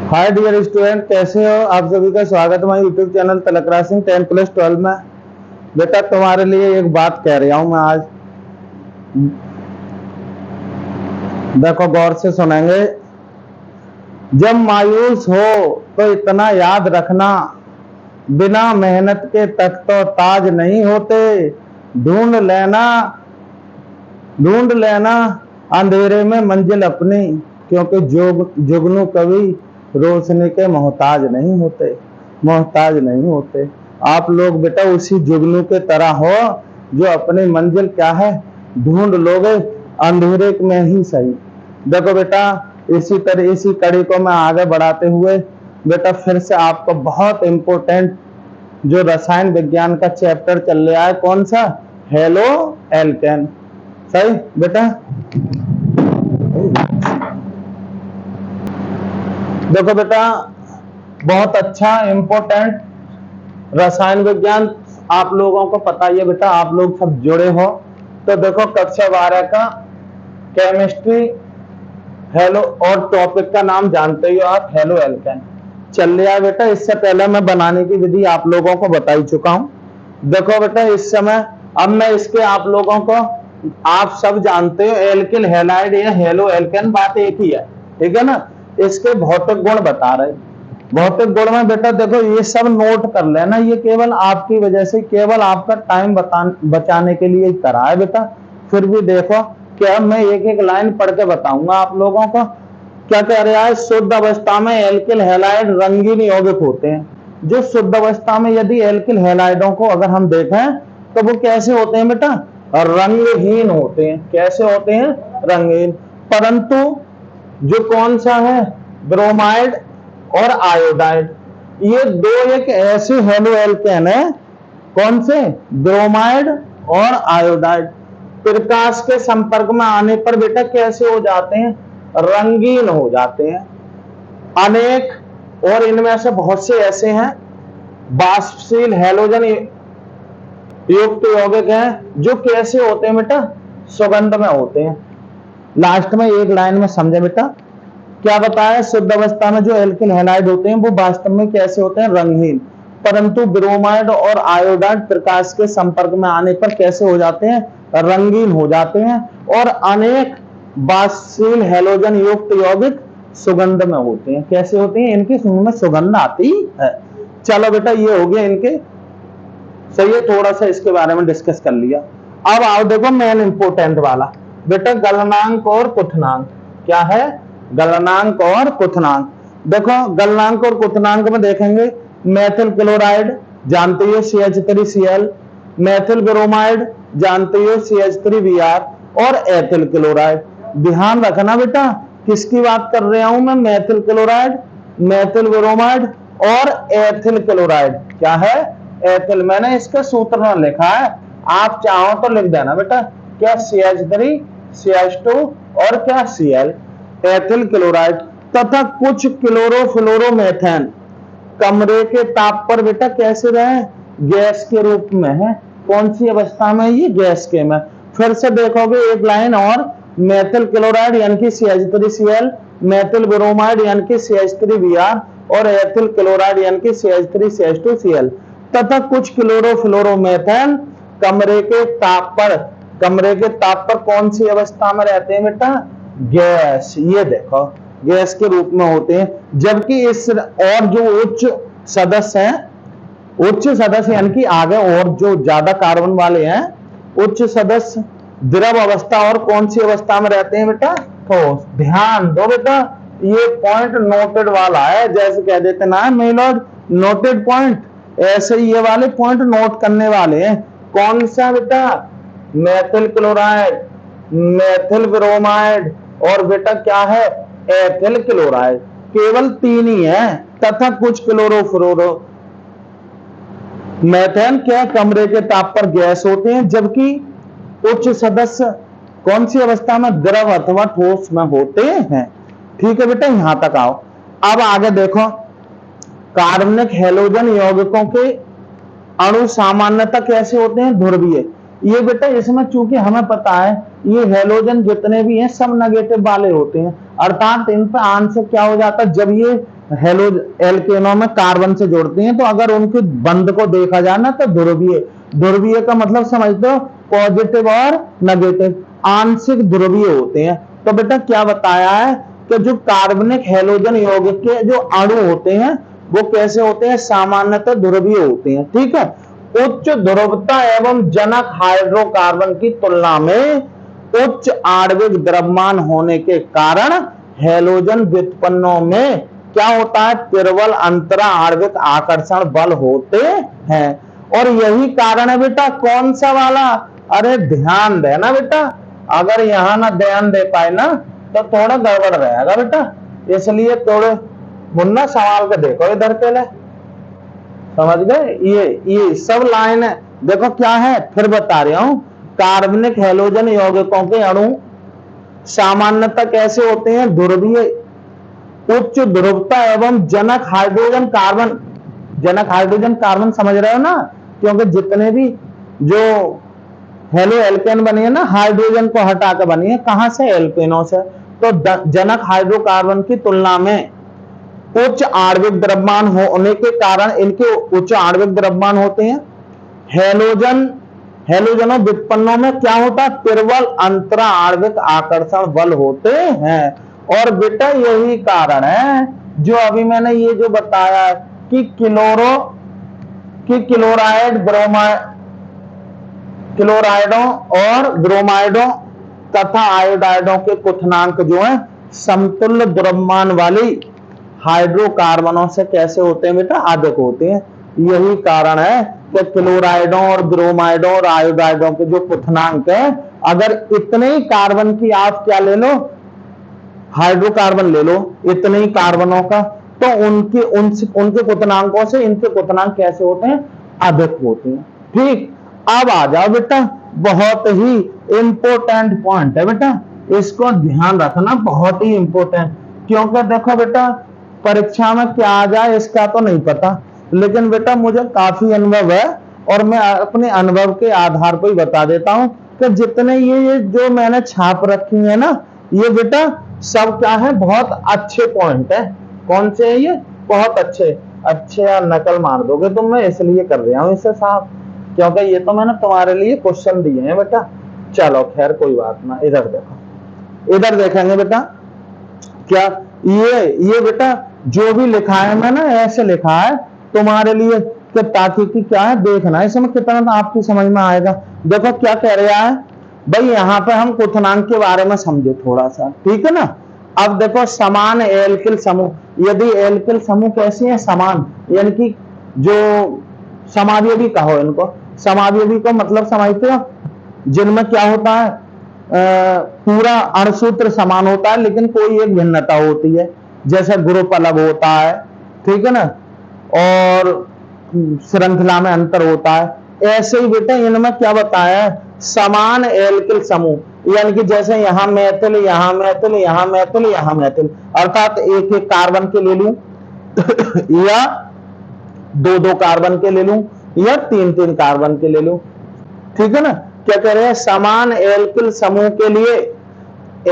Hi dear student, कैसे हो आप सभी का स्वागत है हमारे यूट्यूब चैनल तलकरा सिंह 10+12 में। बेटा तुम्हारे लिए एक बात कह रहा हूं मैं आज, देखो गौर से सुनेंगे। जब मायूस हो तो इतना याद रखना, बिना मेहनत के तख्त तो ताज नहीं होते। ढूंढ लेना अंधेरे में मंजिल अपनी, क्योंकि जुगनू कभी रोशनी के मोहताज नहीं होते। आप लोग बेटा उसी जुगनू के तरह हो जो अपनी मंजिल क्या है ढूंढ लोगे, अंधेरे में ही सही। देखो बेटा, इसी कड़ी को मैं आगे बढ़ाते हुए बेटा फिर से आपको बहुत इंपॉर्टेंट जो रसायन विज्ञान का चैप्टर चल रहा है, कौन सा, हेलो एल्केन। सही बेटा, देखो बेटा बहुत अच्छा इंपॉर्टेंट रसायन विज्ञान आप लोगों को पता ही है बेटा, आप लोग सब जुड़े हो। तो देखो कक्षा 12 का केमिस्ट्री हेलो और टॉपिक का नाम जानते हो आप, हेलो एल्केन चल रहा है बेटा। इससे पहले मैं बनाने की विधि आप लोगों को बता ही चुका हूं। देखो बेटा इस समय अब मैं इसके आप लोगों को, आप सब जानते हो एल्किल हैलाइड या हेलो एल्केन, बात एक ही है, ठीक है ना। इसके भौतिक गुण बता रहे, भौतिक गुण में बेटा देखो ये सब नोट कर लेना, ये केवल आपकी वजह से, केवल आपका टाइम बचाने के लिए करा है बेटा। फिर भी देखो क्या मैं एक एक लाइन पढ़ के बताऊंगा आप लोगों को। क्या कह रहा है, शुद्ध अवस्था में एल्किल हैलाइड रंगीन यौगिक होते हैं। जो शुद्ध अवस्था में यदि एल्किल हैलाइडों को अगर हम देखें तो वो कैसे होते हैं बेटा, रंगहीन होते हैं। कैसे होते हैं, रंगहीन। परंतु जो कौन सा है, ब्रोमाइड और आयोडाइड, ये दो एक ऐसे हेलो एल्केन है, कौन से, ब्रोमाइड और आयोडाइड, प्रकाश के संपर्क में आने पर बेटा कैसे हो जाते हैं, रंगीन हो जाते हैं। अनेक और इनमें से बहुत से ऐसे हैं वाष्पशील हैलोजन युक्त यौगिक हैं जो कैसे होते हैं बेटा, सुगंध में होते हैं। लास्ट में एक लाइन में समझे बेटा, क्या बताया, शुद्ध अवस्था में जो एल्किल हैलाइड होते हैं वो वास्तव में कैसे होते हैं, रंगहीन। परंतु ब्रोमाइड और आयोडाइड प्रकाश के संपर्क में आने पर कैसे हो जाते हैं, रंगीन हो जाते हैं। और अनेक वाष्पशील हैलोजन युक्त यौगिक सुगंध में होते हैं। कैसे होते हैं, इनकी सूंघ में सुगंध आती है। चलो बेटा ये हो गया इनके, सही है, थोड़ा सा इसके बारे में डिस्कस कर लिया। अब आओ देखो मेन इंपोर्टेंट वाला बेटा, गलनांक और क्वथनांक। क्या है, गलनांक और क्वथनांक। देखो गलनांक और क्वथनांक में देखेंगे, मेथिल क्लोराइड जानते हो CH3Cl, मेथिल ब्रोमाइड जानते हो CH3Br, और एथिल क्लोराइड। ध्यान रखना बेटा किसकी बात कर रहा हूं मैं, मेथिल क्लोराइड, मेथिल ब्रोमाइड और एथिल क्लोराइड। क्या है, एथिल। मैंने इसका सूत्र में लिखा है, आप चाहो तो लिख देना बेटा, क्या CH3 CH2 और क्या Cl, एथिल क्लोराइड। तथा कुछ क्लोरोफ्लोरोमेथेन कमरे के ताप पर बेटा कैसे रहे, गैस के रूप में है। कौन सी अवस्था में, ये गैस के में। फिर से देखोगे एक लाइन और, मेथिल क्लोराइड यानी कि CH3Cl, मेथिल ब्रोमाइड यानी कि CH3Br और एथिल क्लोराइड यानी कि CH3CH2Cl। तथा कुछ क्लोरोफ्लोरोमेथेन कमरे के ताप पर कौन सी अवस्था में रहते हैं बेटा, गैस। ये देखो गैस के रूप में होते हैं। जबकि इस और जो उच्च सदस्य यानी कि आगे और जो ज्यादा कार्बन वाले हैं, उच्च सदस्य द्रव अवस्था और कौन सी अवस्था में रहते हैं बेटा, ठोस। ध्यान दो बेटा, ये पॉइंट नोटेड वाला है, जैसे कह देते ना मेलॉड नोटेड पॉइंट, ऐसे ये वाले पॉइंट नोट करने वाले हैं। कौन सा बेटा, मेथिल क्लोराइड, मेथिल ब्रोमाइड और बेटा क्या है, एथिल क्लोराइड। केवल 3 ही है। तथा कुछ क्लोरोफ्लोरो मेथेन क्या कमरे के ताप पर गैस होते हैं, जबकि उच्च सदस्य कौन सी अवस्था में, द्रव अथवा ठोस में होते हैं। ठीक है बेटा, यहां तक आओ। अब आगे देखो, कार्बनिक हैलोजन यौगिकों के अणु सामान्यतः कैसे होते हैं, ध्रुवीय। ये बेटा इसमें चूंकि हमें पता है ये हैलोजन जितने भी हैं सब नेगेटिव वाले होते हैं, अर्थात इन पर आंसर क्या हो जाता है, जब ये हेलो एल्केनों में कार्बन से जोड़ती हैं, तो अगर उनके बंध को देखा जाए ना तो ध्रुवीय, ध्रुवीय का मतलब समझते हो पॉजिटिव और नेगेटिव, आंशिक ध्रुवीय होते हैं। तो बेटा क्या बताया है कि जो कार्बनिक हेलोजन यौगिक के जो अणु होते हैं वो कैसे होते हैं, सामान्यतः ध्रुवीय होते हैं, ठीक है। उच्च ध्रुवता एवं जनक हाइड्रोकार्बन की तुलना में उच्च आणविक द्रव्यमान होने के कारण हेलोजन व्युत्पन्नों में क्या होता है, प्रबल अंतरा आणविक आकर्षण बल होते हैं। और यही कारण है बेटा कौन सा वाला, अरे ध्यान देना बेटा, अगर यहां ना ध्यान दे पाए ना तो थोड़ा गड़बड़ रहेगा बेटा, इसलिए थोड़े मुन्ना संभाल के देखो इधर के लिए, समझ गए। ये सब लाइन है, देखो क्या है फिर बता रहा हूं। कार्बनिक हेलोजन यौगिकों के अणु सामान्यतः कैसे होते हैं, ध्रुवीय, उच्च ध्रुवता एवं जनक हाइड्रोजन कार्बन, जनक हाइड्रोजन कार्बन समझ रहे हो ना, क्योंकि जितने भी जो हेलो एल्केन बनी है ना हाइड्रोजन को हटा के बनी है, कहां से, एल्केनों से। तो जनक हाइड्रोकार्बन की तुलना में उच्च आणविक द्रव्यमान होने के कारण इनके उच्च आणविक द्रव्यमान होते हैं। हेलोजन, हेलोजनों व्युत्पन्नों में क्या होता है, प्रबल अंतरा आणविक आकर्षण बल होते हैं। और बेटा यही कारण है जो अभी मैंने ये जो बताया कि क्लोराइड क्लोराइडों और ब्रोमाइडों तथा आयोडाइडों के क्वथनांक जो है समतुल्य द्रव्यमान वाली हाइड्रोकार्बनों से कैसे होते हैं बेटा, अधिक होते हैं। यही कारण है कि क्लोराइडों और ब्रोमाइडों और आयोडाइडों के जो क्वथनांक है, अगर इतने ही कार्बन की आप क्या ले लो, हाइड्रोकार्बन ले लो इतने ही कार्बनों का, तो उनके क्वथनांकों से इनके क्वथनांक कैसे होते हैं, अधिक होते हैं। ठीक, अब आ जाओ बेटा, बहुत ही इंपॉर्टेंट पॉइंट है बेटा, इसको ध्यान रखना, बहुत ही इंपॉर्टेंट। क्योंकि देखो बेटा परीक्षा में क्या आ जाए इसका तो नहीं पता, लेकिन बेटा मुझे काफी अनुभव है और मैं अपने अनुभव के आधार पर ही बता देता हूं कि जितने ये जो मैंने छाप रखी है ना, ये बेटा सब क्या है, बहुत अच्छे पॉइंट है। कौन से है ये, बहुत अच्छे, अच्छे यार नकल मार दोगे तुम, मैं इसलिए कर रहा हूं इससे साहब, क्योंकि ये तो मैंने तुम्हारे लिए क्वेश्चन दिए हैं बेटा। चलो खैर कोई बात ना, इधर देखो, इधर देखेंगे बेटा क्या, ये बेटा जो भी लिखा है मैंने ऐसे लिखा है तुम्हारे लिए कि ताकि कि क्या है देखना इसमें कितना आपकी समझ में आएगा। देखो क्या कह रहा है भाई, यहाँ पे हम क्वथनांक के बारे में समझे थोड़ा सा, ठीक है ना। अब देखो समान एल्किल समूह, यदि एल्किल समूह कैसे है, समान, यानी कि जो समावयवी कहो इनको, समावयवी को मतलब समझते हो, जिनमें क्या होता है पूरा अणुसूत्र समान होता है लेकिन कोई एक भिन्नता होती है, जैसे ग्रुप अलग होता है, ठीक है ना, और श्रृंखला में अंतर होता है। ऐसे ही बेटा इनमें क्या बताया है, समान एल्किल समूह, यानी कि जैसे यहाँ मैथिल, यहाँ मैथिल, यहाँ मैथिल, यहाँ मैथिल, अर्थात एक एक कार्बन के ले लूं या दो दो कार्बन के ले लूं या तीन तीन कार्बन के ले लूं, ठीक है ना। क्या कह रहे हैं, समान एल्किल समूह के लिए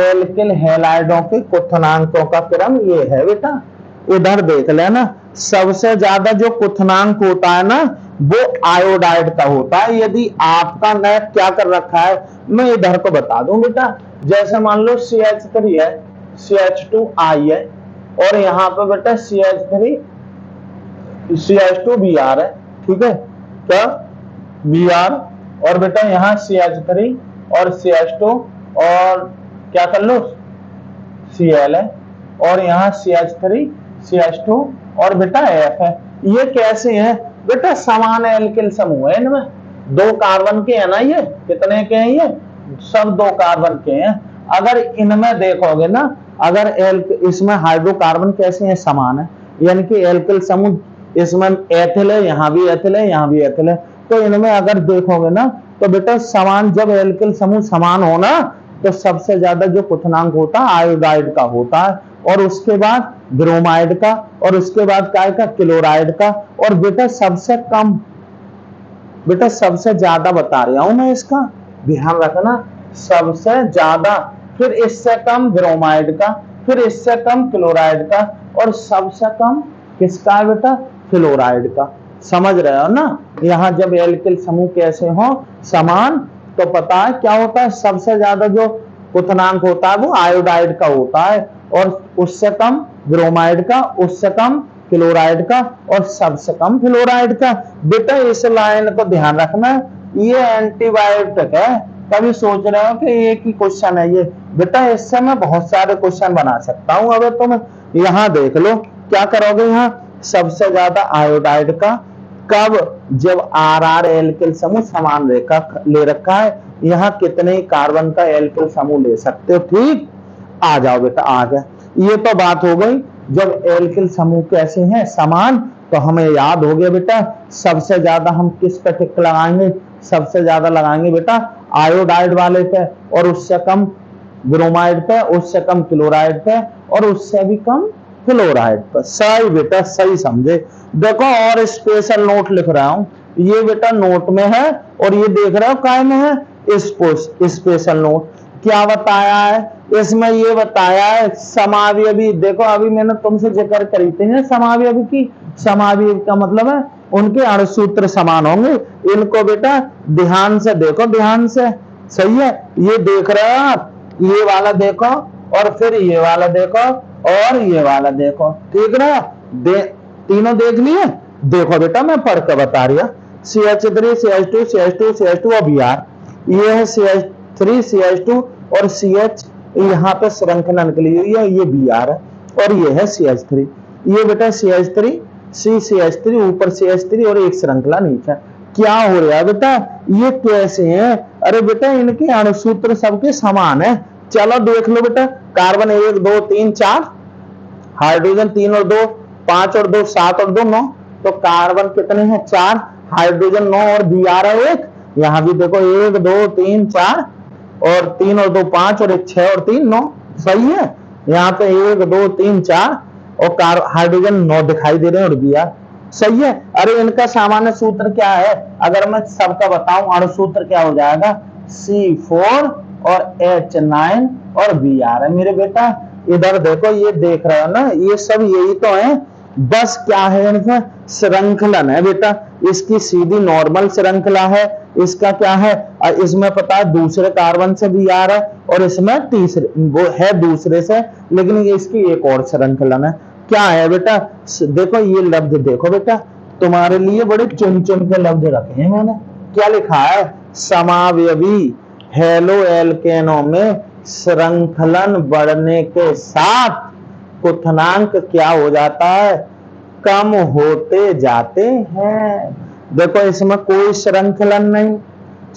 एल्किल हैलाइडों के क्वथनांकों का क्रम ये है बेटा, इधर देख लेना, सबसे ज्यादा जो क्वथनांक होता है ना वो आयोडाइड का होता है। यदि आपका नेट क्या कर रखा है मैं इधर को बता दूं बेटा, जैसे मान लो CH3 है, CH2I है, और यहाँ पे बेटा CH3 CH2Br है, ठीक है, क्या Br, और बेटा यहाँ CH3 और CH2 और क्या कर लो Cl है, और यहाँ CH3 CH2 और बेटा F है। ये कैसे है बेटा, समान एल्किल समूह है, इनमें दो कार्बन के है ना, ये कितने के हैं, ये सब दो कार्बन के हैं। अगर इनमें देखोगे ना, अगर इसमें हाइड्रोकार्बन कैसे हैं, समान है, यानी कि एल्किल समूह, इसमें एथिल है, यहाँ भी एथिल है, यहाँ भी एथिल है, तो इनमें अगर देखोगे ना तो बेटा समान, जब एल्किल समूह समान होना तो सबसे ज्यादा जो क्वथनांक होता है आयोडाइड का होता है, और उसके बाद ब्रोमाइड का, और उसके बाद काय का, क्लोराइड का, और बेटा सबसे कम, बेटा सबसे ज्यादा बता रहा हूं मैं, इसका ध्यान रखना, सबसे ज्यादा, फिर इससे कम ब्रोमाइड का, फिर इससे कम क्लोराइड का, और सबसे कम किसका है बेटा, फ्लोराइड का। समझ रहे हो ना। यहाँ जब एल्किल समूह कैसे हो समान, तो पता है क्या होता है, सबसे ज्यादा जो क्वथनांक होता है वो आयोडाइड का होता है, और उससे कम ब्रोमाइड का, उससे कम क्लोराइड का, और सबसे कम फ्लोराइड का। बेटा इस लाइन को ध्यान रखना, ये एंटीबायोटिक है। कभी सोच रहे हो कि एक ही क्वेश्चन है ये, बेटा इससे मैं बहुत सारे क्वेश्चन बना सकता हूं। अगर तुम यहाँ देख लो क्या करोगे, यहाँ सबसे ज्यादा आयोडाइड का कब, जब आर आर एल्किल समूह समान रेखा ले रखा है, यहाँ कितने कार्बन का एल्किल समूह ले सकते हो। ठीक, आ जाओ बेटा, आ गए। ये तो बात हो गई जब एल्किल समूह कैसे हैं समान, तो हमें याद हो गया बेटा सबसे ज्यादा हम किस पे टिक लगाएंगे, सबसे ज्यादा लगाएंगे बेटा आयोडाइड वाले पे, और उससे कम ब्रोमाइड पे, उससे कम क्लोराइड पे, और उससे भी कम फ्लोराइड पर। सही बेटा, सही समझे। देखो और स्पेशल नोट लिख रहा हूं, ये बेटा नोट में है, और ये देख रहे हो काय में है, स्पेशल नोट। क्या बताया है इसमें, ये बताया है समावयवी। देखो अभी मैंने तुमसे जिक्र करी थी समावयवी की, समावयवी का मतलब है उनके अणुसूत्र समान होंगे। इनको बेटा ध्यान से देखो, ध्यान से, सही है। ये देख रहे हो आप, ये वाला देखो, और फिर ये वाला देखो, और ये वाला देखो, ठीक ना। तीनों देख लिए। देखो बेटा मैं पढ़ के बता रहा, CH3 CH2 CH2 CH2 और Br, ये है CH3 CH2 और CH यहाँ पे श्रृंखला निकली हुई है, ये Br है, और ये है CH3। ये बेटा CH3 CH3 ऊपर CH3 और एक श्रृंखला नीचे। क्या हो रहा है बेटा, ये कैसे हैं, अरे बेटा इनके अणुसूत्र सबके समान है। चलो देख लो बेटा, कार्बन 1 2 3 4, हाइड्रोजन 3 और 2, 5 और 2 7 और 2 9, तो कार्बन कितने हैं 4, हाइड्रोजन 9 और Br है 1। यहाँ भी देखो 1 2 3 4, और 3 और 2 5, और 1 6 और 3 9, सही है। यहाँ पे 1 2 3 4 और हाइड्रोजन 9 दिखाई दे रहे हैं, और Br सही है। अरे इनका सामान्य सूत्र क्या है, अगर मैं सबका बताऊं अणुसूत्र क्या हो जाएगा, C4 और H9 और Br है मेरे बेटा। इधर देखो, ये देख रहे हो ना, ये सब यही तो है, बस क्या है इनका श्रृंखलन है बेटा। इसकी सीधी नॉर्मल श्रृंखला है, इसका क्या है, इसमें पता है दूसरे कार्बन से Br है, और इसमें तीसरे वो है दूसरे से, लेकिन इसकी एक और श्रृंखलन है। क्या है बेटा, देखो ये लफ्ज देखो बेटा, तुम्हारे लिए बड़े चुन चुन के लफ्ज रखे हैं मैंने। क्या लिखा है, समावयवी हेलो एल्केनों में श्रृंखलन बढ़ने के साथ क्वथनांक क्या हो जाता है, कम होते जाते हैं। देखो इसमें कोई श्रृंखलन नहीं,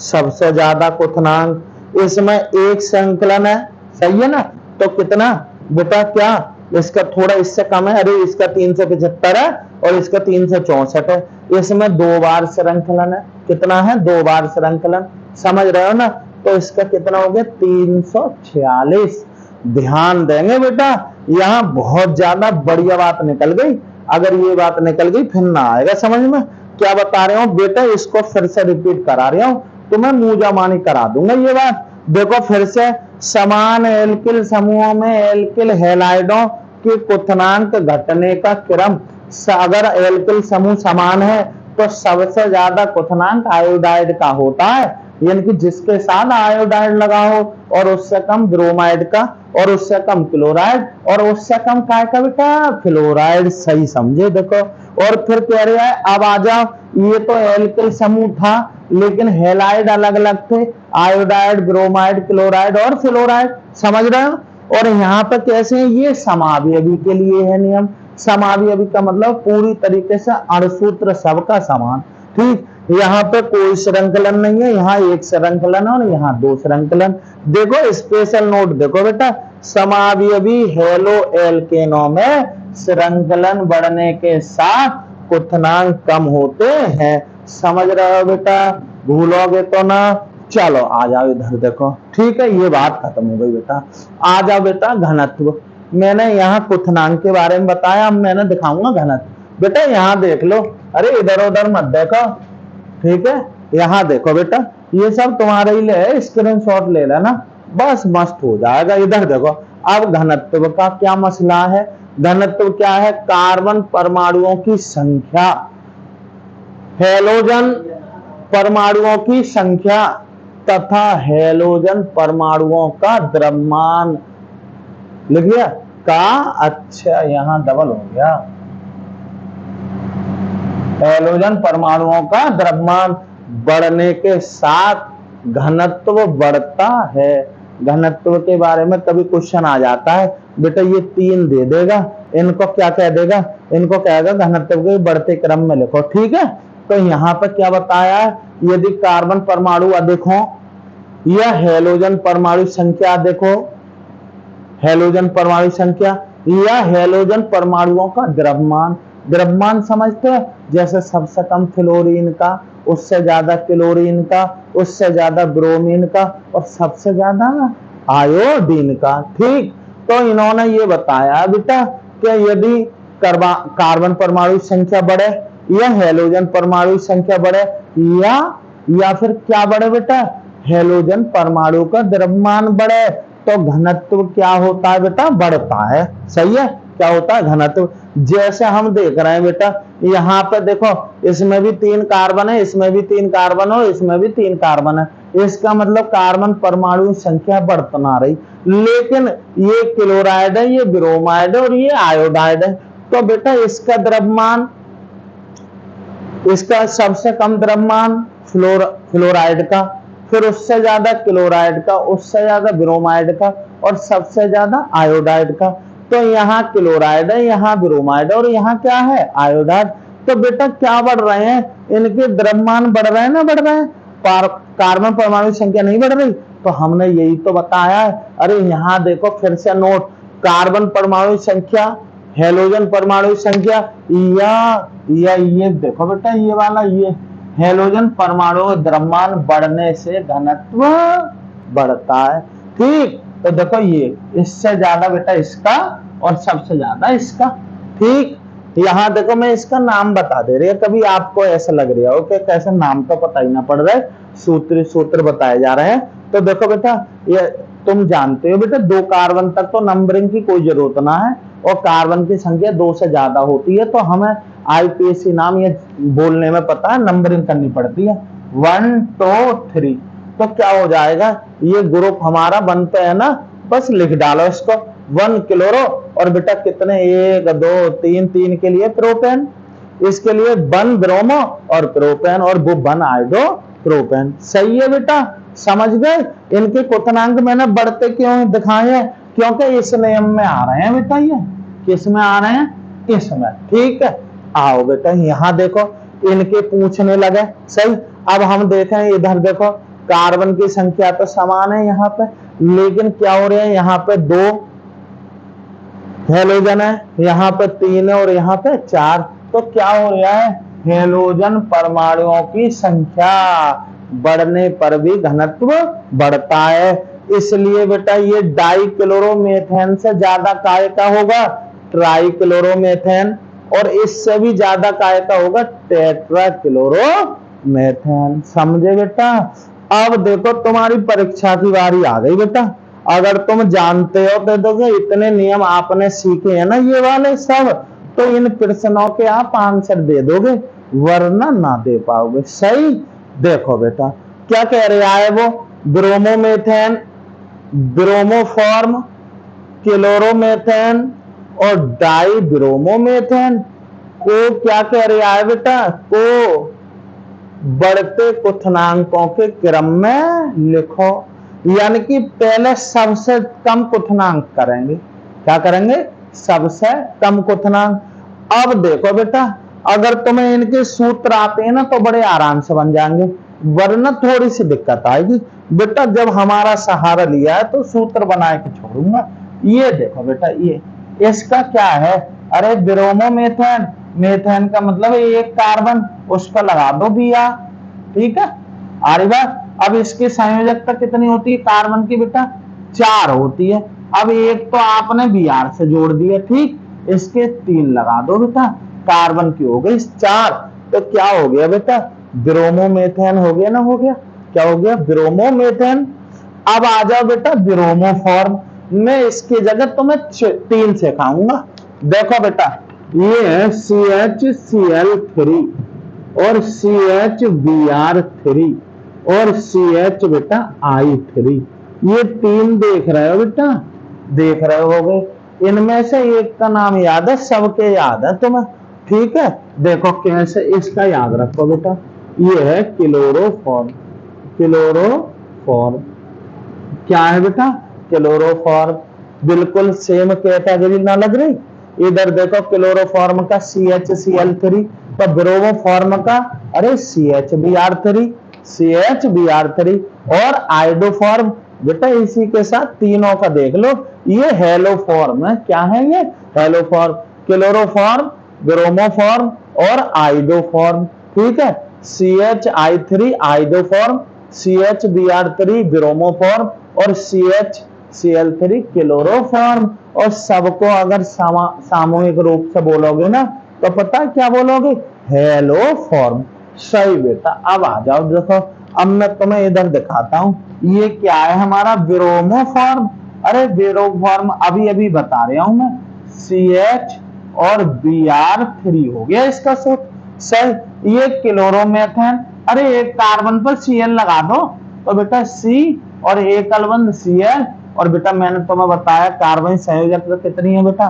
सबसे ज्यादा क्वथनांक, इसमें एक श्रृंखलन है, सही है ना। तो कितना बेटा, क्या इसका थोड़ा इससे कम है, अरे इसका 375 है और इसका 364 है। इसमें 2 बार श्रृंखलन है, कितना है 2 बार श्रृंखलन, समझ रहे हो ना। तो इसका कितना हो गया 346। ध्यान देंगे बेटा, यहाँ बहुत ज्यादा बढ़िया बात निकल गई। अगर ये बात निकल गई फिर ना आएगा समझ में। क्या बता रहे हो बेटा, इसको फिर से रिपीट करा रहा हूं, तो मैं मुंहजबानी करा दूंगा ये बात। देखो फिर से, समान एल्किल समूहों में एल्किल हैलाइडों के क्वथनांक घटने का क्रम, अगर एल्किल समूह समान है तो सबसे ज्यादा क्वथनांक आयोडाइड का होता है, यानी कि जिसके साथ आयोडाइड लगा हो, और उससे कम ब्रोमाइड का, और उससे कम क्लोराइड, और उससे कम काय का बेटा, फ्लोराइड। सही समझे। देखो और फिर कह रहा है, अब आ जाओ, ये तो एल्किल समूह था लेकिन हैलाइड अलग अलग थे, आयोडाइड ब्रोमाइड क्लोराइड और फ्लोराइड, समझ रहे हो। और यहाँ पर कैसे है, ये समावयवी के लिए है नियम। समावयवी का मतलब पूरी तरीके से अणुसूत्र सबका समान। ठीक, यहाँ पे कोई श्रृंखलन नहीं है, यहाँ एक श्रृंखलन और यहाँ 2 श्रृंखलन। देखो स्पेशल नोट देखो बेटा, समावयवी हेलो एल्केनों में श्रृंखलन बढ़ने के साथ क्वथनांक कम होते हैं। समझ रहे हो बेटा, भूलोगे तो ना। चलो आ जाओ इधर देखो, ठीक है, ये बात खत्म हो गई बेटा। आ जाओ बेटा घनत्व, मैंने यहाँ क्वथनांक के बारे में बताया, अब मैंने दिखाऊंगा घनत्व। बेटा यहाँ देख लो, अरे इधर उधर मत देखो, ठीक है। यहाँ देखो बेटा, ये सब तुम्हारे लिए है, स्क्रीनशॉट ले लेना, बस मस्त हो जाएगा। इधर देखो, अब घनत्व का क्या मसला है? घनत्व क्या है? कार्बन परमाणुओं की संख्या, हैलोजन परमाणुओं की संख्या तथा हैलोजन परमाणुओं का द्रव्यमान। लिख लिया का? अच्छा, यहां डबल हो गया। हैलोजन परमाणुओं का द्रव्यमान बढ़ने के साथ घनत्व बढ़ता है। घनत्व के बारे में कभी क्वेश्चन आ जाता है बेटा, ये 3 दे देगा, इनको क्या कह देगा? इनको कहेगा घनत्व के बढ़ते क्रम में लिखो, ठीक है। तो यहाँ पर क्या बताया है? यदि कार्बन परमाणु अधिक हो या हैलोजन परमाणु संख्या देखो, हैलोजन परमाणु संख्या या हैलोजन परमाणुओं का द्रव्यमान। द्रव्यमान समझते हैं? जैसे सबसे कम फ्लोरीन का, उससे ज्यादा क्लोरीन का, उससे ज्यादा ब्रोमीन का और सबसे ज्यादा आयोडीन का। ठीक, तो इन्होंने ये बताया बेटा कि यदि कार्बन परमाणु संख्या बढ़े या हैलोजन परमाणु संख्या बढ़े या फिर क्या बढ़े बेटा? हैलोजन परमाणु का द्रव्यमान बढ़े तो घनत्व क्या होता है बेटा? बढ़ता है। सही है, क्या होता है? घनत्व। जैसे हम देख रहे हैं बेटा, यहाँ पे देखो, इसमें भी 3 कार्बन है, इसमें भी 3 कार्बन है, इसमें भी 3 कार्बन है। इसका मतलब कार्बन परमाणु संख्या बढ़ता रही, लेकिन ये क्लोराइड है, ये ब्रोमाइड है और ये आयोडाइड है। तो बेटा इसका द्रव्यमान, इसका सबसे कम द्रव्यमान फ्लोराइड का, फिर उससे ज्यादा क्लोराइड का, उससे ज्यादा ब्रोमाइड का और सबसे ज्यादा आयोडाइड का। तो यहाँ क्लोराइड है, यहाँ ब्रोमाइड और यहाँ क्या है? आयोडाइड। तो बेटा क्या बढ़ रहे हैं? इनके द्रव्यमान बढ़ रहे हैं ना बढ़ रहे हैं? कार्बन परमाणु संख्या नहीं बढ़ रही। तो हमने यही तो बताया है। अरे यहाँ देखो फिर से नोट, कार्बन परमाणु संख्या, हैलोजन परमाणु संख्या या ये देखो बेटा, ये वाला, ये हैलोजन परमाणु द्रव्यमान बढ़ने से घनत्व बढ़ता है। ठीक, तो देखो ये इससे ज्यादा बेटा इसका और सबसे ज्यादा इसका। ठीक, यहाँ देखो मैं इसका नाम बता दे रही है, कभी आपको ऐसा लग रहा हो कि कैसे नाम तो पता ही ना पड़ रहा है, सूत्र बताए जा रहे हैं। तो देखो बेटा, ये तुम जानते हो बेटा 2 कार्बन तक तो नंबरिंग की कोई जरूरत ना है और कार्बन की संख्या 2 से ज्यादा होती है तो हमें आईपीएसी नाम ये बोलने में पता है, नंबरिंग करनी पड़ती है 1 2 3। तो क्या हो जाएगा? ये ग्रुप हमारा बनते हैं ना, बस लिख डालो इसको 1 क्लोरो और बेटा कितने 1 2 3 के लिए प्रोपेन, इसके लिए 1 ब्रोमो और प्रोपेन और वो 1 आयोडो प्रोपेन। सही है बेटा, समझ गए? इनके क्वथनांक मैंने बढ़ते क्यों दिखाए हैं? क्योंकि इस नियम में आ रहे हैं बेटा। ये किस में आ रहे हैं? इसमें। ठीक है, आओ बेटा यहाँ देखो, इनके पूछने लगे। सही, अब हम देखें इधर देखो, कार्बन की संख्या तो समान है यहाँ पे, लेकिन क्या हो रहा है? यहाँ पे 2 हैलोजन है, यहाँ पे 3 है और यहाँ पे 4। तो क्या हो रहा है? हैलोजन परमाणुओं की संख्या बढ़ने पर भी घनत्व बढ़ता है। इसलिए बेटा ये डाइक्लोरोमेथेन से ज्यादा काय का होगा? ट्राइक्लोरोमेथेन। और इससे भी ज्यादा काय का होगा? टेट्राक्लोरोमेथेन। समझे बेटा? अब देखो तुम्हारी परीक्षा की बारी आ गई बेटा। अगर तुम जानते हो तो देखो इतने नियम आपने सीखे हैं ना ये वाले सब, तो इन प्रश्नों के आप आंसर दे दोगे, वरना ना दे पाओगे। सही, देखो बेटा क्या कह रहा है वो, ब्रोमोमेथेन, ब्रोमोफॉर्म, क्लोरोमेथेन और डाइब्रोमोमेथेन को क्या कह रहा है बेटा? को बढ़ते क्वथनांकों के क्रम में लिखो, यानी कि पहले सबसे कम क्वथनांक करेंगे। क्या करेंगे? सबसे कम क्वथनांक। अब देखो बेटा, अगर तुम्हें इनके सूत्र आते हैं ना तो बड़े आराम से बन जाएंगे, वरना थोड़ी सी दिक्कत आएगी बेटा। जब हमारा सहारा लिया है तो सूत्र बना के छोड़ूंगा। ये देखो बेटा, ये इसका क्या है? अरे ब्रोमोमेथेन, मेथेन का मतलब 1 कार्बन, उस पर लगा दो Br। ठीक है, आरी बात। अब इसकी संयोजकता कितनी होती है कार्बन की बेटा? 4 होती है। अब एक तो आपने Br से जोड़ दिया, ठीक, इसके 3 लगा दो बेटा, कार्बन की हो गई 4। तो क्या हो गया बेटा? ब्रोमोमेथेन हो गया ना, हो गया। क्या हो गया? ब्रोमोमेथेन। अब आ जाओ बेटा ब्रोमोफॉर्म। मैं इसकी जगह तुम्हें 3 सिखाऊंगा। देखो बेटा, ये है CHCl3 और CHBr3 और CH बेटा I3। ये 3 देख रहे हो बेटा, देख रहे होगे। इनमें से एक का नाम याद है, सबके याद है तुम्हें, ठीक है। देखो कैसे, इसका याद रखो बेटा, ये है क्लोरोफॉर्म। क्लोरोफॉर्म क्या है बेटा? क्लोरोफॉर्म। बिल्कुल सेम कैटेगरी ना लग रही? इधर देखो क्लोरोफॉर्म का CHCl3, तो ब्रोमोफॉर्म का अरे CHBr3 और आइडोफॉर्म बेटा इसी के साथ तीनों का देख लो, ये हेलोफॉर्म है। क्या है ये? हेलोफॉर्म। क्लोरोफॉर्म, ब्रोमोफॉर्म और आइडोफॉर्म, ठीक है। CHI3 आइडोफॉर्म, CHBr3 ब्रोमोफॉर्म और CHCl3 क्लोरोफॉर्म। और सबको अगर सामूहिक रूप से बोलोगे ना तो पता क्या बोलोगे? हेलोफॉर्म। सही बेटा। अब आ जाओ, देखो अब मैं तुम्हें इधर दिखाता हूं, ये क्या है हमारा? ब्रोमोफॉर्म। अरे ब्रोमोफॉर्म अभी अभी बता रहा हूं मैं, CH और Br3 हो गया इसका सूत्र। सही। ये क्लोरोमेथेन, अरे एक कार्बन पर Cl लगा दो तो बेटा C और एक अलबंध Cl, और बेटा मैंने तुम्हें बताया कार्बन संयोजक कितनी है बेटा?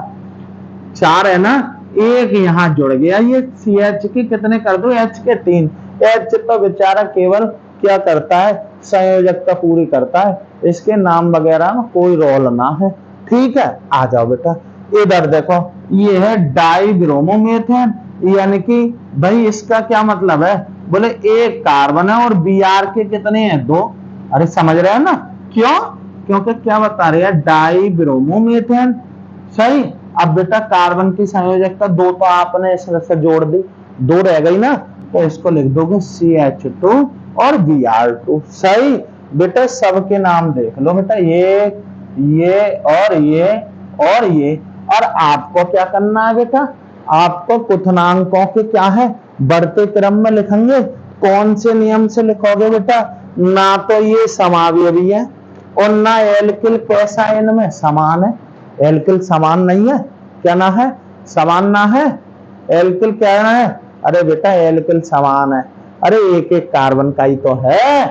4 है ना, एक यहाँ जुड़ गया, ये CH के कितने कर दो? H के 3। H तो बेचारा केवल क्या करता है? संयोजकता पूरी करता है, इसके नाम वगैरह में कोई रोल ना है, ठीक है। आ जाओ बेटा, इधर देखो, ये है डाइब्रोमोमेथेन, यानी कि भाई इसका क्या मतलब है? बोले एक कार्बन है और Br के कितने हैं? 2। अरे समझ रहे हैं ना? क्यों? क्योंकि क्या बता रहे हैं? डाइब्रोमोमेथेन। सही। अब बेटा कार्बन की संयोजकता 2 तो आपने इसमें से जोड़ दी, 2 रह गई ना, तो इसको लिख दोगे CH2 और Br2। सही बेटा। सबके नाम देख लो बेटा, ये और ये और ये। और आपको क्या करना है बेटा? आपको क्वथनांकों के क्या है? बढ़ते क्रम में लिखेंगे। कौन से नियम से लिखोगे बेटा? ना तो ये समावयवी है और ना एल्किल कैसा है, इनमें समान है। एल्किल समान नहीं है, क्या ना है? समान ना है। एल्किल क्या है? अरे बेटा एल्किल समान है, अरे एक एक कार्बन का ही तो है,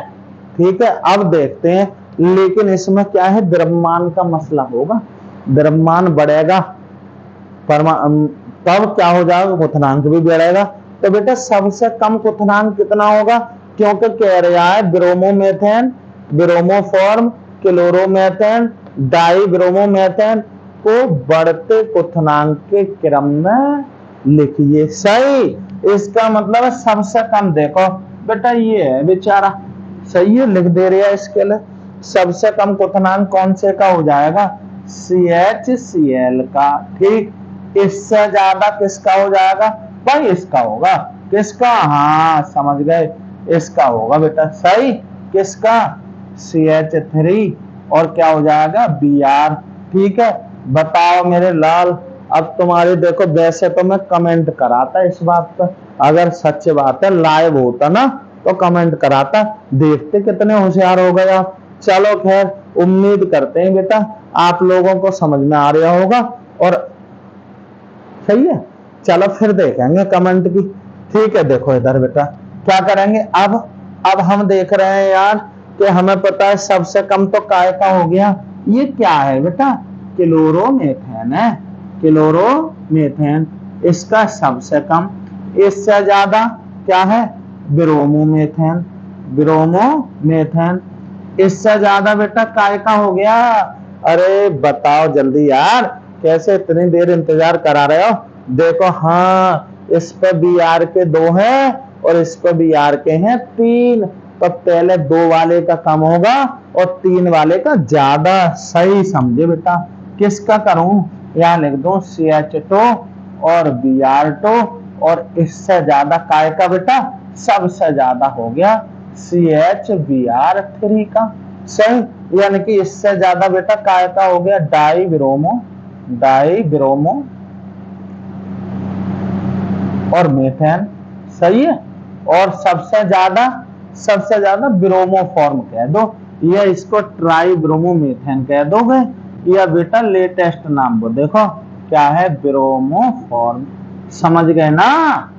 ठीक है। अब देखते हैं, लेकिन इसमें क्या है? द्रव्यमान का मसला होगा, द्रव्यमान बढ़ेगा तब क्या हो जाएगा? क्वथनांक भी बढ़ेगा। तो बेटा सबसे कम क्वथनांक कितना होगा? क्योंकि कह रहा है ब्रोमोमेथेन, ब्रोमोफॉर्म, क्लोरोमेथेन, डाइब्रोमोमेथेन को बढ़ते क्वथनांक के क्रम में लिखिए। सही। इसका मतलब है सबसे कम। देखो बेटा ये है बेचारा, सही है, लिख दे रहा है इसके लिए। सबसे कम क्वथनांक कौन से का हो जाएगा? CHCl का, ठीक। इससे ज्यादा किसका हो जाएगा? भाई इसका होगा। किसका? हाँ समझ गए, इसका होगा बेटा। सही। किसका? CH3 और क्या हो जाएगा? Br, ठीक है। बताओ मेरे लाल, अब तुम्हारे देखो, वैसे तो मैं कमेंट कराता इस बात पर, अगर सच बात है लाइव होता ना तो कमेंट कराता, देखते कितने होशियार हो गए आप। चलो खैर, उम्मीद करते हैं बेटा आप लोगों को समझ में आ रहा होगा, और सही है। चलो फिर देखेंगे कमेंट की, ठीक है। देखो इधर बेटा क्या करेंगे अब हम देख रहे हैं यार कि हमें पता है सबसे कम तो काय का हो गया। ये क्या है बेटा? क्लोरोमेथेन है, क्लोरोमेथेन। इसका सबसे कम, इससे ज्यादा क्या है? Bromomethane, bromomethane. इससे ज्यादा बेटा काय का हो गया? अरे बताओ जल्दी यार, कैसे इतनी देर इंतजार करा रहे हो? देखो हाँ, इस पर Br के 2 हैं और इस पर Br के हैं 3, तो पहले 2 वाले का कम होगा और 3 वाले का ज्यादा। सही समझे बेटा। किसका करूं? यहां लिख दो CH2 और Br2, और इससे ज्यादा काय का बेटा? सबसे ज्यादा हो गया CHBr3 का। सही। यानी कि इससे ज्यादा बेटा काय का हो गया? डाइब्रोमो और मेथेन। सही है। और सबसे ज्यादा ब्रोमोफॉर्म कह दो, या इसको ट्राइब्रोमोमेथेन कह दोगे, या बेटा लेटेस्ट नाम वो देखो क्या है, ब्रोमोफॉर्म। समझ गए ना,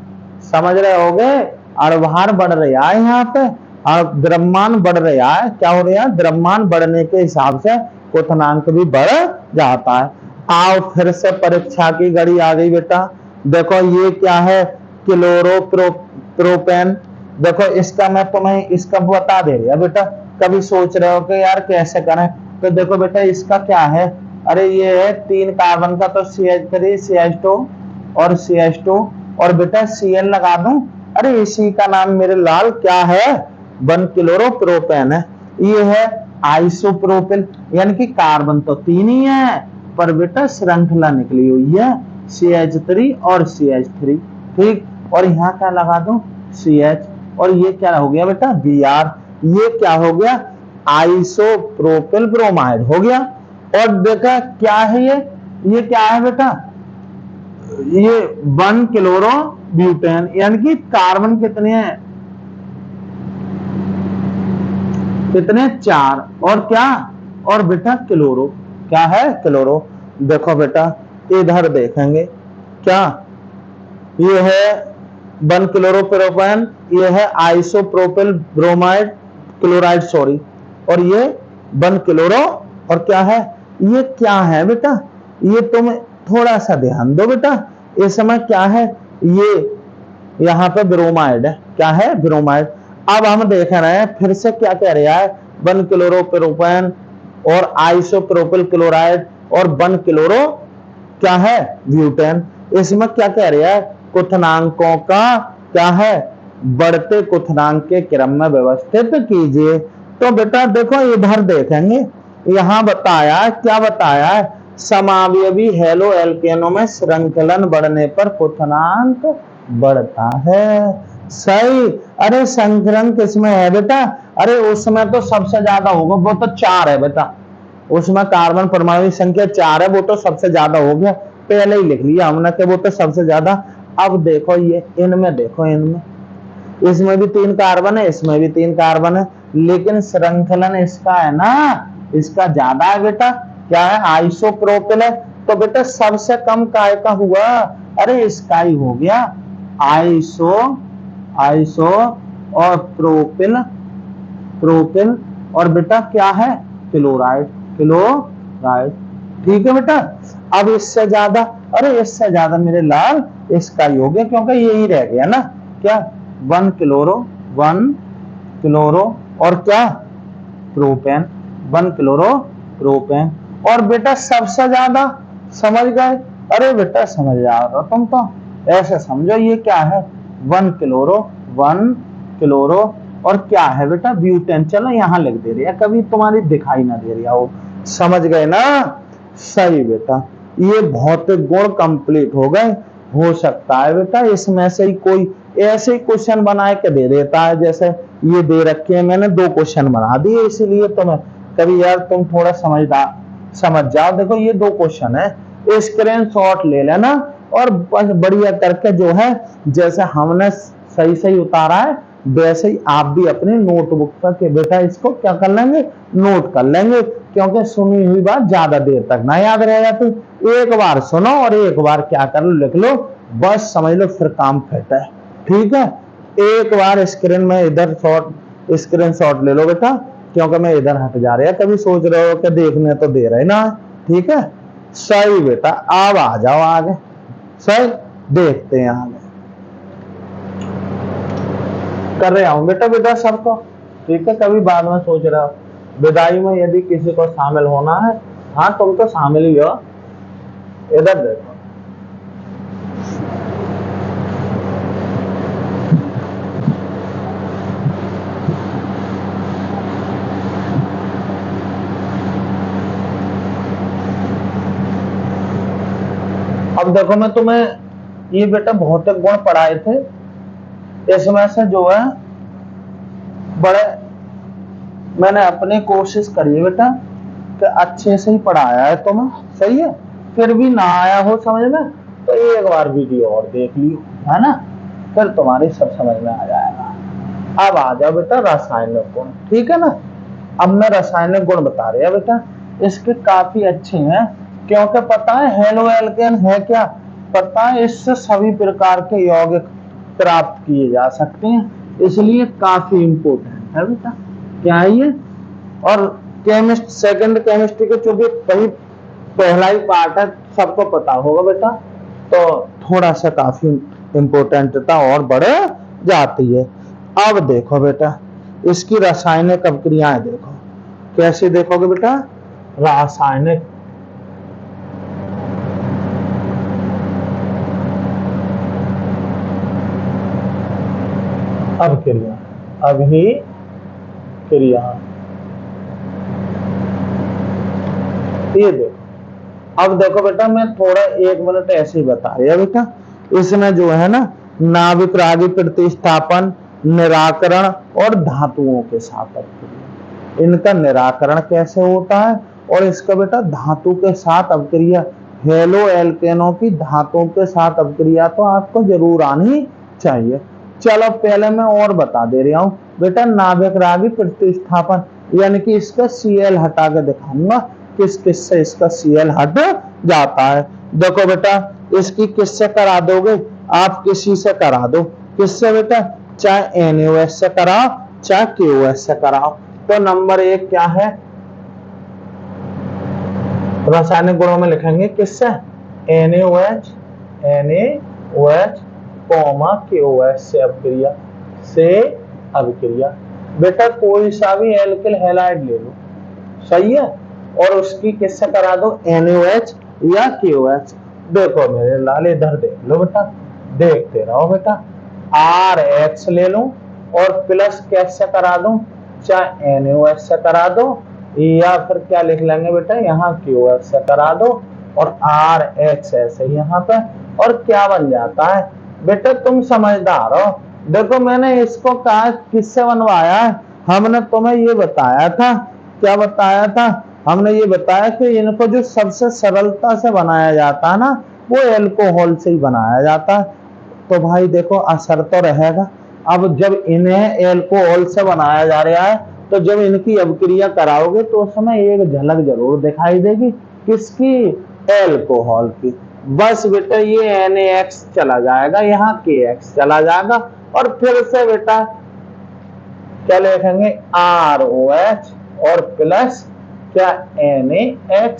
समझ रहे होगे। अणुभार बढ़ रहा है यहाँ पे और द्रव्यमान बढ़ रहा है। क्या हो रहा है, द्रव्यमान बढ़ने के हिसाब से क्वथनांक भी बढ़ जाता है। आओ फिर से परीक्षा की घड़ी आ गई बेटा। देखो ये क्या है, क्लोरोप्रोपेन। देखो इसका मैं तुम्हें इसका बता दे रहा बेटा। कभी सोच रहे हो कि यार कैसे करें, तो देखो बेटा इसका क्या है, अरे ये है 3 कार्बन का, तो CH3 CH2 और CH2 और बेटा Cl लगा दूं। अरे इसी का नाम मेरे लाल क्या है, 1 क्लोरोप्रोपेन है। ये है आइसोप्रोपिल, यानी कि कार्बन तो 3 ही है पर बेटा श्रृंखला निकली हुई है CH3 और CH3। ठीक, और यहाँ क्या लगा दूं, CH, और ये क्या हो गया बेटा Br। ये क्या हो गया, आइसोप्रोपिल ब्रोमाइड हो गया। और देखा क्या है ये क्या है बेटा, ये 1 क्लोरो ब्यूटेन, यानी कि कार्बन कितने हैं, कितने 4, और क्या, और बेटा क्लोरो क्या है, क्लोरो। देखो बेटा इधर देखेंगे क्या, ये है 1 क्लोरोप्रोपेन, ये है आइसोप्रोपिल ब्रोमाइड क्लोराइड सॉरी, और ये 1 क्लोरो, और क्या है, ये क्या है बेटा, ये तुम थोड़ा सा ध्यान दो बेटा। इस समय क्या है, ये यहाँ पे ब्रोमाइड है, क्या है, ब्रोमाइड। अब हम देख रहे हैं फिर से क्या कह रहा है, 1 क्लोरोप्रोपेन और आइसोप्रोपिल क्लोराइड और 1 क्लोरो क्या है, ब्यूटेन। इसमें क्या कह रहा है, क्वथनांकों का क्या है, बढ़ते क्वथनांक के क्रम में व्यवस्थित कीजिए। तो बेटा देखो इधर देखेंगे, यहाँ बताया क्या बताया, समावयवी हेलो एल्केनों में श्रृंखलन बढ़ने पर क्वथनांक बढ़ता है। सही। अरे संकलन किसमें है बेटा, अरे उसमें तो सबसे ज्यादा होगा, वो तो 4 है बेटा, उसमें कार्बन परमाणु की संख्या 4 है, वो तो सबसे ज्यादा हो गया, पहले ही लिख लिया हमने कि वो तो सबसे ज्यादा। अब देखो ये इनमें देखो, इनमें इसमें भी 3 कार्बन है, इसमें भी 3 कार्बन है, लेकिन श्रृंखलन इसका है ना, इसका ज्यादा है बेटा। क्या है, आइसोप्रोपिल है, तो बेटा सबसे कम काय का हुआ, अरे इसका ही हो गया आइसो, आइसो और प्रोपिल, प्रोपिल, और बेटा क्या है, क्लोराइड, क्लोराइड। ठीक है बेटा। अब इससे ज्यादा, अरे इससे ज्यादा मेरे लाल इसका ही हो गया, क्योंकि यही रह गया ना, क्या 1 क्लोरो, 1 क्लोरो, और क्या प्रोपेन, 1 क्लोरो प्रोपेन। और बेटा सबसे ज्यादा, समझ गए, अरे बेटा समझ जा रहा तुम तो, ऐसे समझो ये क्या है, 1 क्लोरो, 1 क्लोरो, और क्या है बेटा ब्यूटेन। चलो यहाँ लिख दे रही है, कभी तुम्हारी दिखाई ना दे रही हो, समझ गए ना। सही बेटा, ये भौतिक गुण कंप्लीट हो गए। हो सकता है बेटा इसमें से ही कोई ऐसे क्वेश्चन बना के दे देता है, जैसे ये दे रखे हैं, मैंने 2 क्वेश्चन बना दिए, इसलिए तुम्हें कभी यार तुम थोड़ा समझदार समझ जाओ। देखो ये 2 क्वेश्चन है, स्क्रीनशॉट ले लेना और बस बढ़िया करके जो है, जैसे हमने सही सही उतारा है वैसे ही आप भी अपने नोटबुक पर के बेटा इसको क्या कर लेंगे, नोट कर लेंगे, क्योंकि सुनी हुई बात ज्यादा देर तक ना याद रह जाती। एक बार सुनो और एक बार क्या कर लो, लिख लो, बस समझ लो, फिर काम फिट है। ठीक है, एक बार स्क्रीन में इधर स्क्रीन शॉट ले लो बेटा, क्योंकि मैं इधर हट जा रहा है, कभी सोच रहे हो कि देखने तो दे रहे ना। ठीक है, सही बेटा, अब आ जाओ आगे, सही देखते हैं आगे, कर रहे हूं बेटा विदा सबको। ठीक है, कभी बाद में सोच रहा हो विदाई में यदि किसी को शामिल होना है, हाँ तुम तो शामिल ही हो। इधर देखो, अब देखो मैं तुम्हें ये बेटा भौतिक गुण पढ़ाए थे, इसमें से जो है बड़े मैंने अपनी कोशिश करी है बेटा कि अच्छे से ही पढ़ाया है तुम्हें, सही है। फिर भी ना आया हो समझ में तो एक बार वीडियो और देख लियो, है ना, फिर तुम्हारी सब समझ में आ जाएगा। अब आ जाओ बेटा रासायनिक गुण। ठीक है ना, अब मैं रासायनिक गुण बता रहा बेटा, इसके काफी अच्छे हैं, क्योंकि पता है हेलो एल्केन है क्या, पता है इससे सभी प्रकार के यौगिक प्राप्त किए जा सकते हैं, इसलिए काफी इंपोर्टेंट है बेटा। क्या है ये? और सेकंड केमिस्ट्री के जो भी पहला ही पार्ट है सबको पता होगा बेटा, तो थोड़ा सा काफी इंपोर्टेंटता और बढ़ जाती है। अब देखो बेटा इसकी रासायनिक अभिक्रियाएं देखो, कैसे देखोगे बेटा? रासायनिक अभिक्रिया, अभिक्रिया ये देखो। अब देखो बेटा मैं थोड़ा 1 मिनट ऐसे ही बता रहा बेटा, इसमें जो है ना नाभिक रागी प्रतिस्थापन, निराकरण और धातुओं के साथ अभिक्रिया, इनका निराकरण कैसे होता है और इसका बेटा धातु के साथ अभिक्रिया, हेलो एल्केनों की धातुओं के साथ अभिक्रिया तो आपको जरूर आनी चाहिए। चलो पहले मैं और बता दे रहा हूं बेटा, नाभिक रागी प्रतिस्थापन यानी कि इसका Cl हटा के दिखाऊंगा किस किस से इसका Cl हट जाता है। देखो बेटा इसकी किससे करा दोगे आप? किसी से करा दो। किससे बेटा? चाहे NaOH से कराओ चाहे KOH से कराओ। तो नंबर 1 क्या है? रासायनिक गुणों में लिखेंगे किससे? NaOH KOH से अभिक्रिया। बेटा कोई सा भी एल्किल हैलाइड ले लो, सही है, और उसकी किससे करा दो? NaOH या KOH। देखो मेरे लाल इधर देख लो बेटा, देखते रहो बेटा, RH ले लो और प्लस कैसे करा दो? चाहे NaOH से करा दो या फिर क्या लिख लेंगे बेटा यहाँ KOH से करा दो और RH ऐसे यहाँ पे, और क्या बन जाता है बेटा? तुम समझदार हो। देखो मैंने इसको कहा किससे बनवाया है, हमने तुम्हें ये बताया था, क्या बताया था? हमने ये बताया कि इनको जो सबसे सरलता से बनाया जाता है ना वो एल्कोहल से ही बनाया जाता है। तो भाई देखो असर तो रहेगा। अब जब इन्हें एल्कोहल से बनाया जा रहा है तो जब इनकी अभिक्रिया कराओगे तो उसमें एक झलक जरूर दिखाई देगी, किसकी? एल्कोहल की। बस बेटा ये NaX चला जाएगा, यहाँ KX चला जाएगा और फिर से बेटा क्या लिखेंगे? ROH और प्लस क्या? NaX,